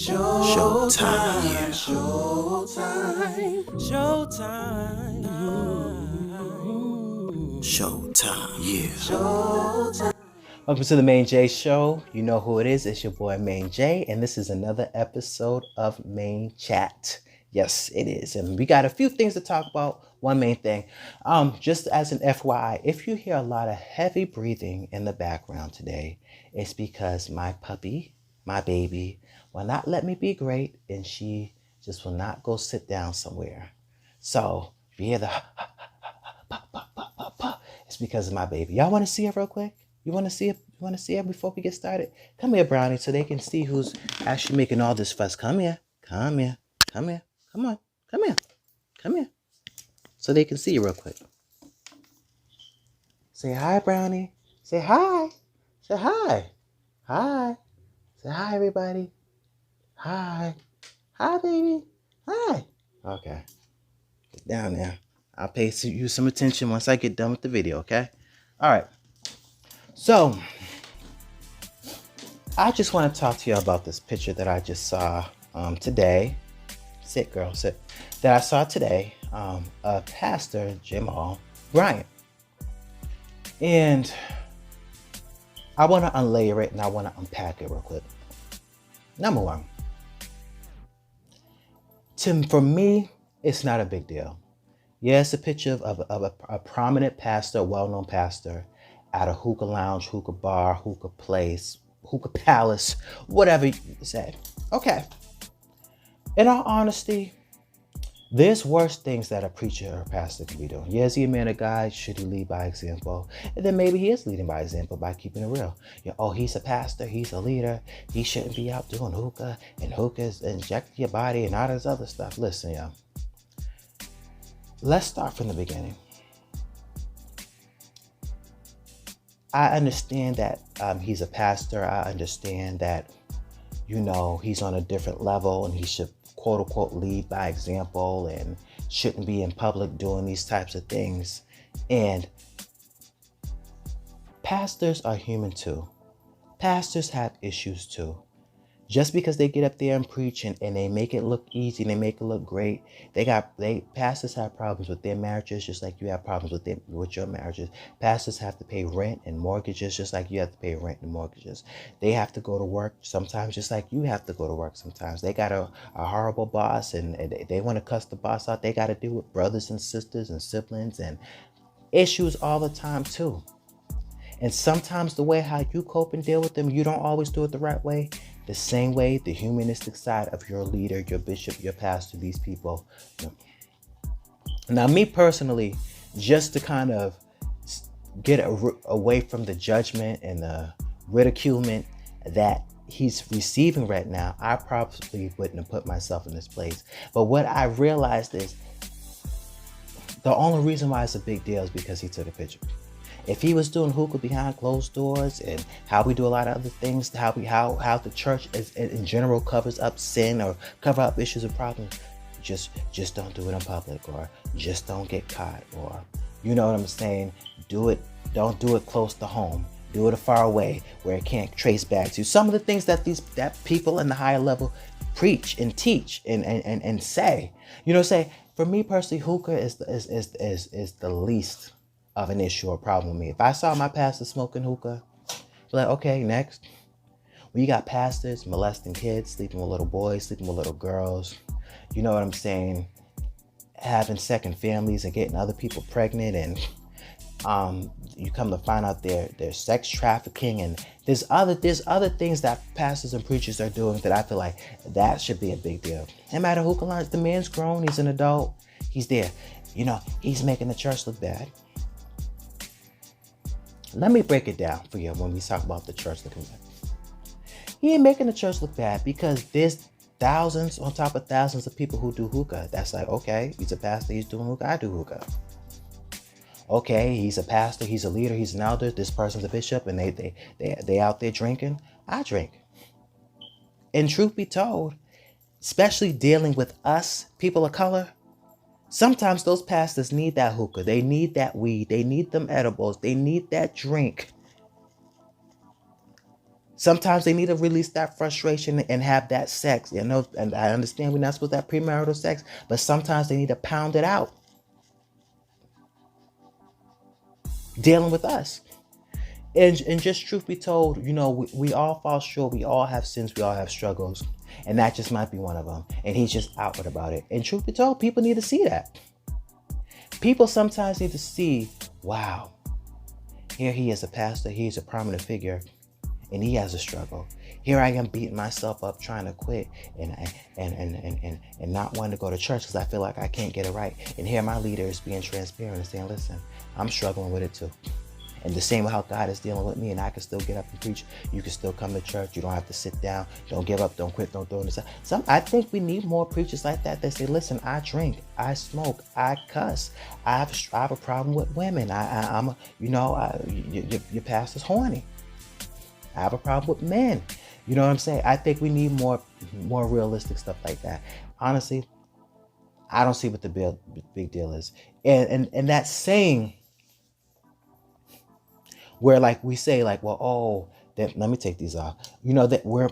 Showtime, yeah. Showtime, yeah. Welcome to the Main J Show. You know who it is. It's your boy Main J, and this is another episode of Maine-Chat. Yes, it is. And we got a few things to talk about. One main thing. Just as an FYI, if you hear a lot of heavy breathing in the background today, it's because my puppy, my baby, will not let me be great, and she just will not go sit down somewhere. So if you hear the it's because of my baby. Y'all want to see it real quick? You want to see it? You want to see it before we get started? Come here, Brownie, so they can see who's actually making all this fuss. Come here. Come here. Come here. Come on. Come here. Come here. So they can see you real quick. Say hi, Brownie. Say hi. Say hi. Hi. Say hi, everybody. Hi. Hi, baby. Hi. Okay. Get down there. I'll pay you some attention once I get done with the video, okay? All right. So, I just want to talk to you about this picture that I just saw today. Sit, girl, sit. That I saw today of Pastor Jamal Bryant. And I want to unlayer it and I want to unpack it real quick. Number one, for me, it's not a big deal. Yeah, it's a picture of a prominent pastor, a well-known pastor at a hookah lounge, hookah bar, hookah place, hookah palace, whatever you say. Okay. In all honesty, there's worse things that a preacher or a pastor can be doing. Yeah, is he a man of God? Should he lead by example? And then maybe he is leading by example by keeping it real. Yeah, oh, he's a pastor, he's a leader. He shouldn't be out doing hookah and hookahs injecting your body and all this other stuff. Listen, y'all. Let's start from the beginning. I understand that he's a pastor. I understand that, he's on a different level and he should, quote unquote, lead by example and shouldn't be in public doing these types of things. And pastors are human too. Pastors have issues too. Just because they get up there and preach and they make it look easy and they make it look great, pastors have problems with their marriages just like you have problems with your marriages. Pastors have to pay rent and mortgages just like you have to pay rent and mortgages. They have to go to work sometimes just like you have to go to work sometimes. They got a horrible boss and they want to cuss the boss out. They got to deal with brothers and sisters and siblings and issues all the time too. And sometimes the way how you cope and deal with them, you don't always do it the right way. The same way the humanistic side of your leader, your bishop, your pastor, these people. Now, me personally, just to kind of get away from the judgment and the ridiculement that he's receiving right now, I probably wouldn't have put myself in this place. But what I realized is the only reason why it's a big deal is because he took a picture. If he was doing hookah behind closed doors and how we do a lot of other things, how the church is, in general covers up sin or cover up issues and problems, just don't do it in public, or just don't get caught, or you know what I'm saying? Don't do it close to home. Do it far away where it can't trace back to some of the things that people in the higher level preach and teach and say. Say for me personally, hookah is the least of an issue or problem with me. If I saw my pastor smoking hookah, I'd be like, okay, next. When you got pastors molesting kids, sleeping with little boys, sleeping with little girls, you know what I'm saying, having second families and getting other people pregnant, and you come to find out there's sex trafficking, and there's other things that pastors and preachers are doing that I feel like that should be a big deal. No matter hookah lounge, the man's grown, he's an adult, he's there. He's making the church look bad. Let me break it down for you when we talk about the church looking bad. He ain't making the church look bad because there's thousands on top of thousands of people who do hookah. That's like, okay, he's a pastor, he's doing hookah, I do hookah. Okay, he's a pastor, he's a leader, he's an elder, this person's a bishop, and they out there drinking, I drink. And truth be told, especially dealing with us, people of color, sometimes those pastors need that hookah. They need that weed. They need them edibles. They need that drink. Sometimes they need to release that frustration and have that sex. You know, and I understand we're not supposed to have premarital sex, but sometimes they need to pound it out. Dealing with us. And just truth be told, you know, we all fall short. We all have sins. We all have struggles. And that just might be one of them. And he's just outward about it. And truth be told, people need to see that. People sometimes need to see, wow, here he is a pastor. He's a prominent figure. And he has a struggle. Here I am beating myself up trying to quit and not wanting to go to church because I feel like I can't get it right. And here my leader is being transparent and saying, listen, I'm struggling with it too. And the same way how God is dealing with me, and I can still get up and preach. You can still come to church. You don't have to sit down. Don't give up. Don't quit. Don't throw in the side. I think we need more preachers like that say, listen, I drink, I smoke, I cuss. I have a problem with women. Your pastor's horny. I have a problem with men. You know what I'm saying? I think we need more realistic stuff like that. Honestly, I don't see what the big deal is. And that saying where like we say like, well, oh, that let me take these off. You know that we're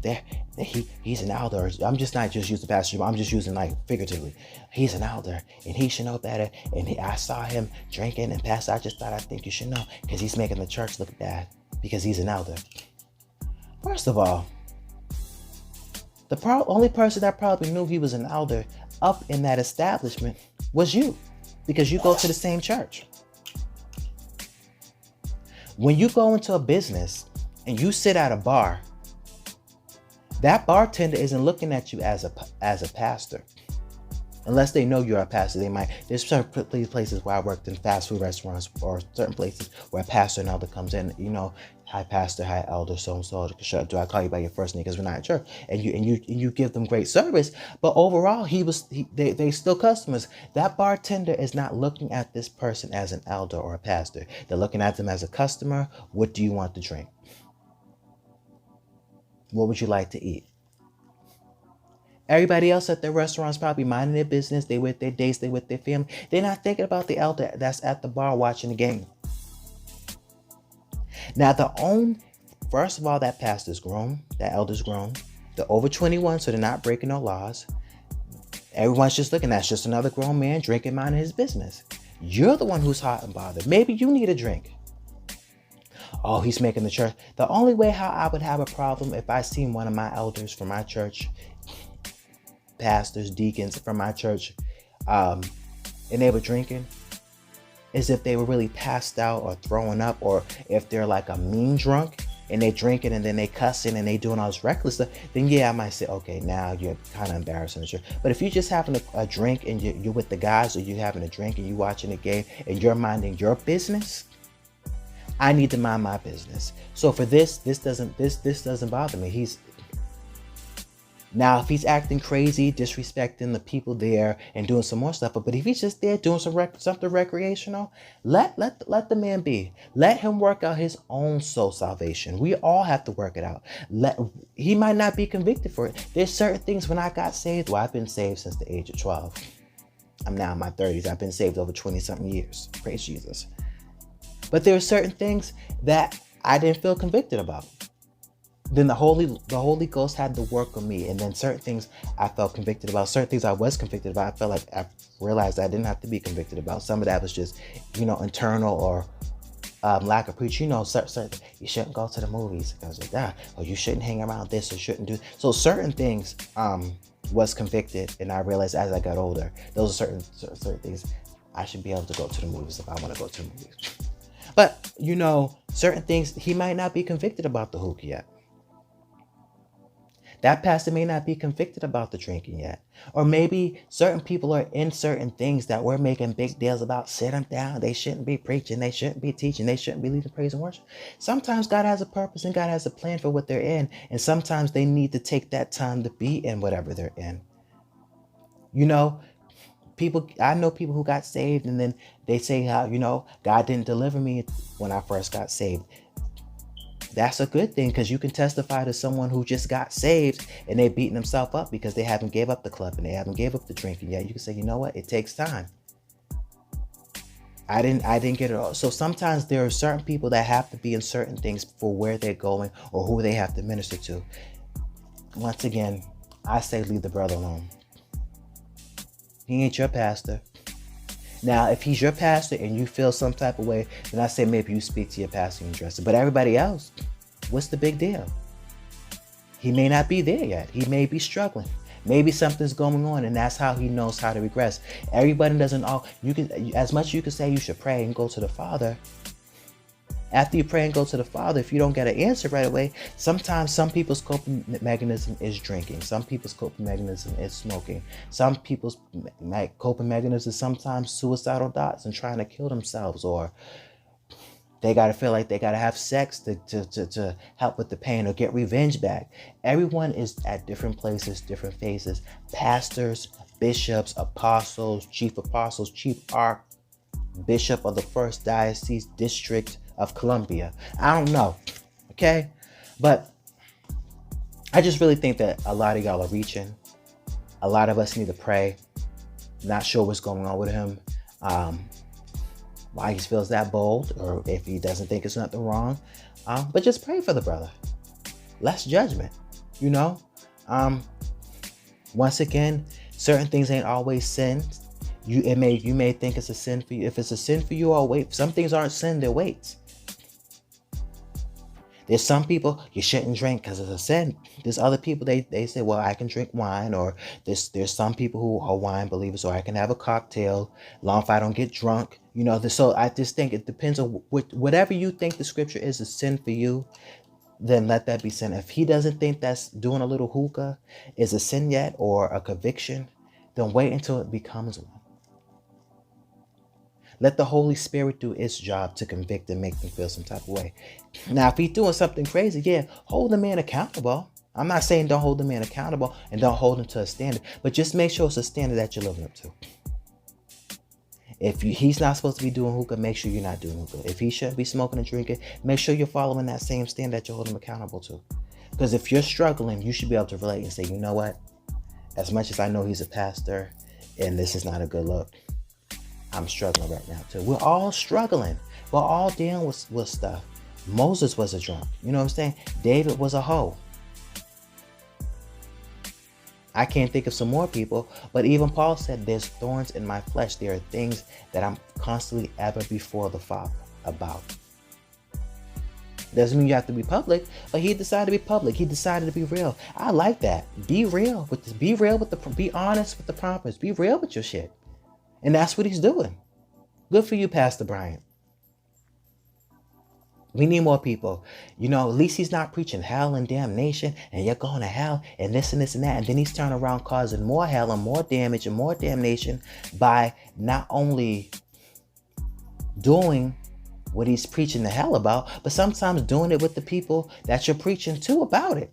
there. He's an elder. I'm just not just using pastor. I'm just using like figuratively. He's an elder and he should know better. And I saw him drinking and pastor. I just thought I think you should know because he's making the church look bad because he's an elder. First of all, the only person that probably knew he was an elder up in that establishment was you because you go to the same church. When you go into a business and you sit at a bar, that bartender isn't looking at you as a pastor. Unless they know you're a pastor, they might. There's certain places where I worked in fast food restaurants or certain places where a pastor and elder comes in, you know, hi pastor, hi elder, so and so. Do I call you by your first name because we're not at church? And you give them great service. But overall, they still customers. That bartender is not looking at this person as an elder or a pastor. They're looking at them as a customer. What do you want to drink? What would you like to eat? Everybody else at their restaurants probably minding their business. They with their dates. They with their family. They're not thinking about the elder that's at the bar watching the game. Now, first of all, that pastor's grown. That elder's grown. They're over 21, so they're not breaking no laws. Everyone's just looking. That's just another grown man drinking, minding his business. You're the one who's hot and bothered. Maybe you need a drink. Oh, he's making the church. The only way how I would have a problem if I seen one of my elders from my church, pastors, deacons from my church, and they were drinking, is if they were really passed out or throwing up, or if they're like a mean drunk and they drinking and then they cussing and they doing all this reckless stuff, then yeah, I might say, okay, now you're kind of embarrassing the church. But if you're just having a drink and you're with the guys, or you're having a drink and you're watching the game and you're minding your business, I need to mind my business. So for this doesn't bother me. Now, if he's acting crazy, disrespecting the people there and doing some more stuff, but if he's just there doing something recreational, let the man be. Let him work out his own soul salvation. We all have to work it out. He might not be convicted for it. There's certain things when I got saved. Well, I've been saved since the age of 12. I'm now in my 30s. I've been saved over 20-something years. Praise Jesus. But there are certain things that I didn't feel convicted about. Then the Holy Ghost had to work on me. And then certain things I felt convicted about. Certain things I was convicted about. I felt like I realized I didn't have to be convicted about. Some of that was just, internal or lack of preaching. Certain you shouldn't go to the movies because of that. Or you shouldn't hang around this or shouldn't do. So certain things was convicted. And I realized as I got older, those are certain things I should be able to go to the movies if I want to go to the movies. But, certain things, he might not be convicted about the hookah yet. That pastor may not be convicted about the drinking yet. Or maybe certain people are in certain things that we're making big deals about. Sit them down. They shouldn't be preaching. They shouldn't be teaching. They shouldn't be leading praise and worship. Sometimes God has a purpose and God has a plan for what they're in. And sometimes they need to take that time to be in whatever they're in. I know people who got saved and then they say how, God didn't deliver me when I first got saved. That's a good thing because you can testify to someone who just got saved and they're beating themselves up because they haven't gave up the club and they haven't gave up the drinking yet. You can say, you know what? It takes time. I didn't get it all. So sometimes there are certain people that have to be in certain things for where they're going or who they have to minister to. Once again, I say leave the brother alone. He ain't your pastor. Now, if he's your pastor and you feel some type of way, then I say maybe you speak to your pastor and address it. But everybody else, what's the big deal? He may not be there yet. He may be struggling. Maybe something's going on, and that's how he knows how to regress. Everybody doesn't all. You can, as much as you can say you should pray and go to the Father. After you pray and go to the Father, if you don't get an answer right away, sometimes some people's coping mechanism is drinking. Some people's coping mechanism is smoking. Some people's coping mechanism is sometimes suicidal thoughts and trying to kill themselves, or they got to feel like they got to have sex to help with the pain or get revenge back. Everyone is at different places, different phases. Pastors, bishops, apostles, chief archbishop of the First Diocese District of Columbia. I don't know. Okay? But I just really think that a lot of y'all are reaching. A lot of us need to pray. Not sure what's going on with him. Why he feels that bold, or if he doesn't think it's nothing wrong. But just pray for the brother. Less judgment, you know? Once again, certain things ain't always sin. You may think it's a sin for you. If it's a sin for you, I'll wait. Some things aren't sin, they're weights. There's some people you shouldn't drink because it's a sin. There's other people they say, well, I can drink wine, or there's some people who are wine believers, or I can have a cocktail long if I don't get drunk. You know, so I just think it depends on whatever you think the scripture is a sin for you, then let that be sin. If he doesn't think that's doing a little hookah is a sin yet or a conviction, then wait until it becomes one. Let the Holy Spirit do its job to convict and make them feel some type of way. Now, if he's doing something crazy, yeah, hold the man accountable. I'm not saying don't hold the man accountable and don't hold him to a standard, but just make sure it's a standard that you're living up to. If he's not supposed to be doing hookah, make sure you're not doing hookah. If he shouldn't be smoking and drinking, make sure you're following that same standard that you're holding him accountable to. Because if you're struggling, you should be able to relate and say, you know what? As much as I know he's a pastor and this is not a good look, I'm struggling right now too. We're all struggling. We're all dealing with stuff. Moses was a drunk. You know what I'm saying? David was a hoe. I can't think of some more people, but even Paul said there's thorns in my flesh. There are things that I'm constantly ever before the Father about. Doesn't mean you have to be public, but he decided to be public. He decided to be real. I like that. Be real with this. Be honest with the promise. Be real with your shit. And that's what he's doing. Good for you, Pastor Bryant. We need more people. You know, at least he's not preaching hell and damnation and you're going to hell and this and this and that. And then he's turning around causing more hell and more damage and more damnation by not only doing what he's preaching the hell about, but sometimes doing it with the people that you're preaching to about it.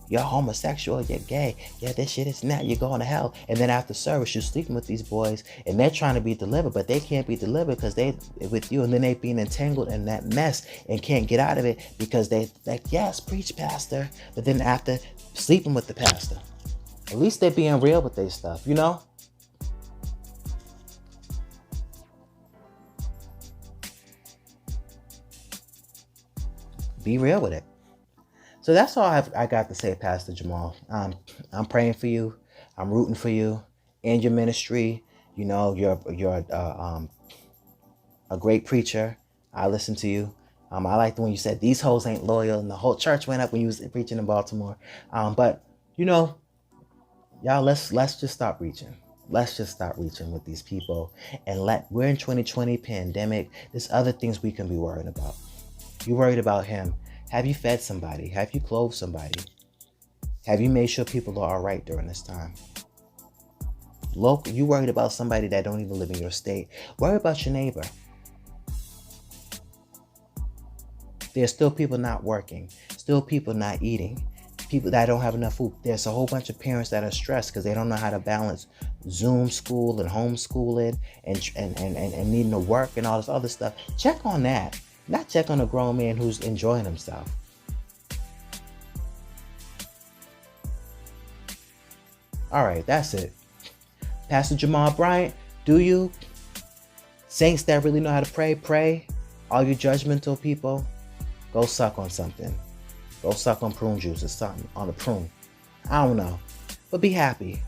You're homosexual, you're gay, yeah, this shit is not, you're going to hell. And then after service, you're sleeping with these boys and they're trying to be delivered, but they can't be delivered because they with you, and then they being entangled in that mess and can't get out of it because they like, yes, preach, pastor, but then after sleeping with the pastor, at least they're being real with their stuff, you know? Be real with it. So that's all I got to say, Pastor Jamal. I'm praying for you. I'm rooting for you and your ministry. You know, you're a great preacher. I listen to you. I liked when you said these hoes ain't loyal, and the whole church went up when you was preaching in Baltimore. But you know, y'all, let's just stop reaching. Let's just stop reaching with these people and we're in 2020 pandemic. There's other things we can be worried about. You're worried about him. Have you fed somebody? Have you clothed somebody? Have you made sure people are all right during this time? Local, you worried about somebody that don't even live in your state. Worry about your neighbor. There's still people not working. Still people not eating. People that don't have enough food. There's a whole bunch of parents that are stressed because they don't know how to balance Zoom school and homeschooling and needing to work and all this other stuff. Check on that. Not check on a grown man who's enjoying himself. All right, that's it. Pastor Jamal Bryant, do you Saints that really know how to pray, pray. All you judgmental people, go suck on something. Go suck on prune juice or something, on a prune. I don't know. But be happy.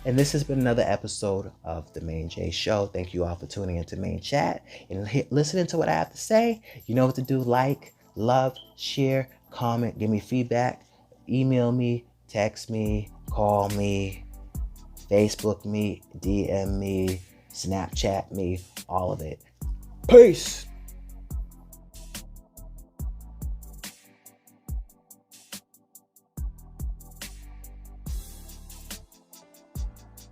And this has been another episode of the Maine-J Show. Thank you all for tuning into Maine-Chat and listening to what I have to say. You know what to do. Like, love, share, comment, give me feedback. Email me, text me, call me, Facebook me, DM me, Snapchat me, all of it. Peace.